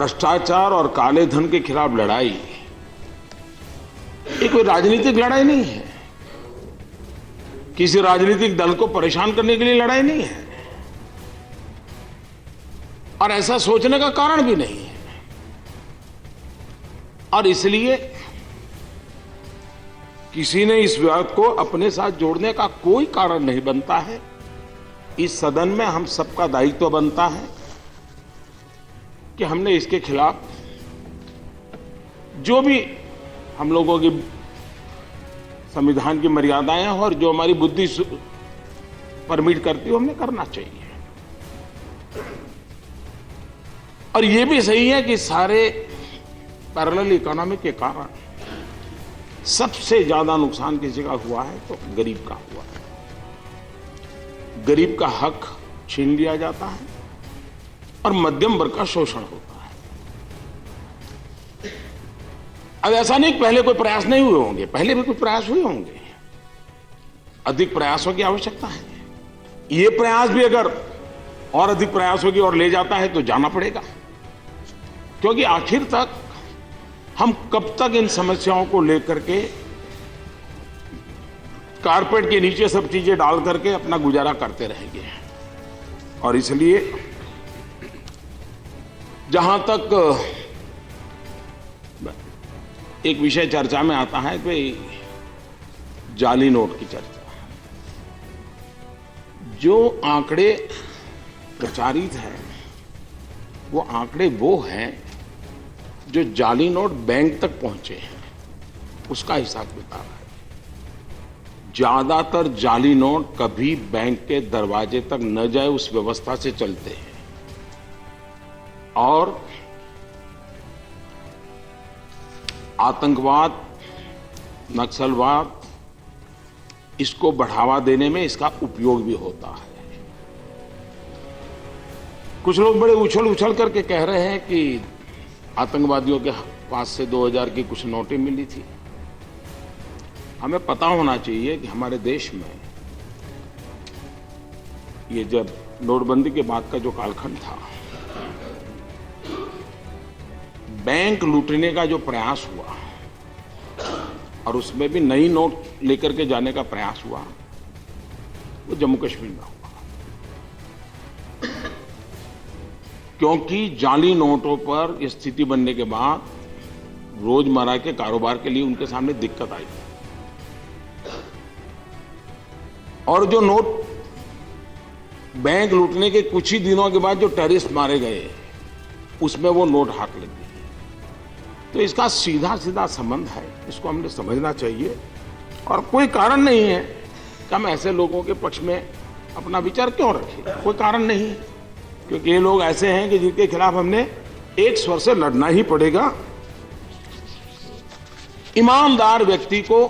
भ्रष्टाचार और काले धन के खिलाफ लड़ाई ये कोई राजनीतिक लड़ाई नहीं है, किसी राजनीतिक दल को परेशान करने के लिए लड़ाई नहीं है और ऐसा सोचने का कारण भी नहीं है। और इसलिए किसी ने इस विवाद को अपने साथ जोड़ने का कोई कारण नहीं बनता है। इस सदन में हम सबका दायित्व बनता है कि हमने इसके खिलाफ जो भी हम लोगों की संविधान की मर्यादाएं हैं और जो हमारी बुद्धि परमिट करती है हमने करना चाहिए। और ये भी सही है कि सारे पैरेलल इकोनॉमी के कारण सबसे ज्यादा नुकसान किसी का हुआ है तो गरीब का हुआ है। गरीब का हक छीन लिया जाता है और मध्यम वर्ग का शोषण होता है। अब ऐसा नहीं पहले कोई प्रयास नहीं हुए होंगे, पहले भी कुछ प्रयास हुए होंगे, अधिक प्रयासों की आवश्यकता है। ये प्रयास भी अगर और अधिक प्रयासों की ओर ले जाता है तो जाना पड़ेगा, क्योंकि आखिर तक हम कब तक इन समस्याओं को लेकर के कारपेट के नीचे सब चीजें डाल करके अपना गुजारा करते रहेंगे। और इसलिए जहां तक एक विषय चर्चा में आता है कि जाली नोट की चर्चा, जो आंकड़े प्रचारित हैं वो आंकड़े वो हैं जो जाली नोट बैंक तक पहुंचे हैं, उसका हिसाब किताब है। ज्यादातर जाली नोट कभी बैंक के दरवाजे तक न जाए उस व्यवस्था से चलते हैं और आतंकवाद, नक्सलवाद, इसको बढ़ावा देने में इसका उपयोग भी होता है। कुछ लोग बड़े उछल उछल करके कह रहे हैं कि आतंकवादियों के पास से 2000 की कुछ नोटें मिली थी। हमें पता होना चाहिए कि हमारे देश में ये जब नोटबंदी के बाद का जो कालखंड था, बैंक लूटने का जो प्रयास हुआ और उसमें भी नई नोट लेकर के जाने का प्रयास हुआ, वो जम्मू कश्मीर में हुआ। क्योंकि जाली नोटों पर स्थिति बनने के बाद रोजमर्रा के कारोबार के लिए उनके सामने दिक्कत आई और जो नोट बैंक लूटने के कुछ ही दिनों के बाद जो टेररिस्ट मारे गए उसमें वो नोट हाथ लग गई। तो इसका सीधा सीधा संबंध है, इसको हमने समझना चाहिए और कोई कारण नहीं है कि हम ऐसे लोगों के पक्ष में अपना विचार क्यों रखें, कोई कारण नहीं है, क्योंकि ये लोग ऐसे हैं कि जिनके खिलाफ हमने एक स्वर से लड़ना ही पड़ेगा। ईमानदार व्यक्ति को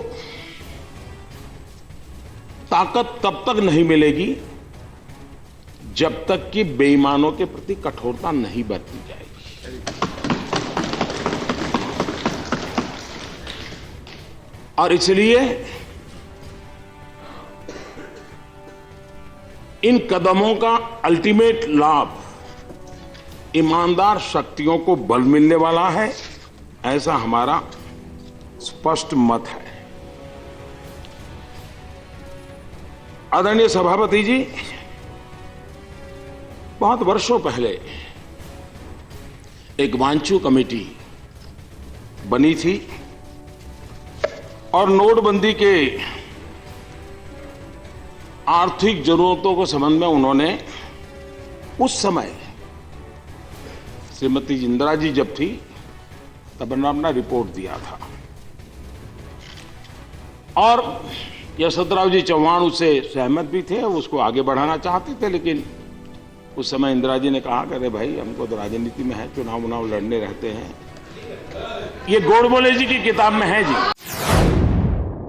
ताकत तब तक नहीं मिलेगी जब तक कि बेईमानों के प्रति कठोरता नहीं बरती जाएगी। और इसलिए इन कदमों का अल्टीमेट लाभ ईमानदार शक्तियों को बल मिलने वाला है, ऐसा हमारा स्पष्ट मत है। आदरणीय सभापति जी, बहुत वर्षों पहले एक वांचू कमेटी बनी थी और नोटबंदी के आर्थिक जरूरतों को संबंध में उन्होंने उस समय श्रीमती इंदिरा जी जब थी तब उन्होंने अपना रिपोर्ट दिया था और यशवंतराव जी चौहान उससे सहमत भी थे, उसको आगे बढ़ाना चाहते थे। लेकिन उस समय इंदिरा जी ने कहा कि अरे भाई, हमको तो राजनीति में है, चुनाव लड़ने रहते हैं। ये गोडबोले जी की किताब में है जी।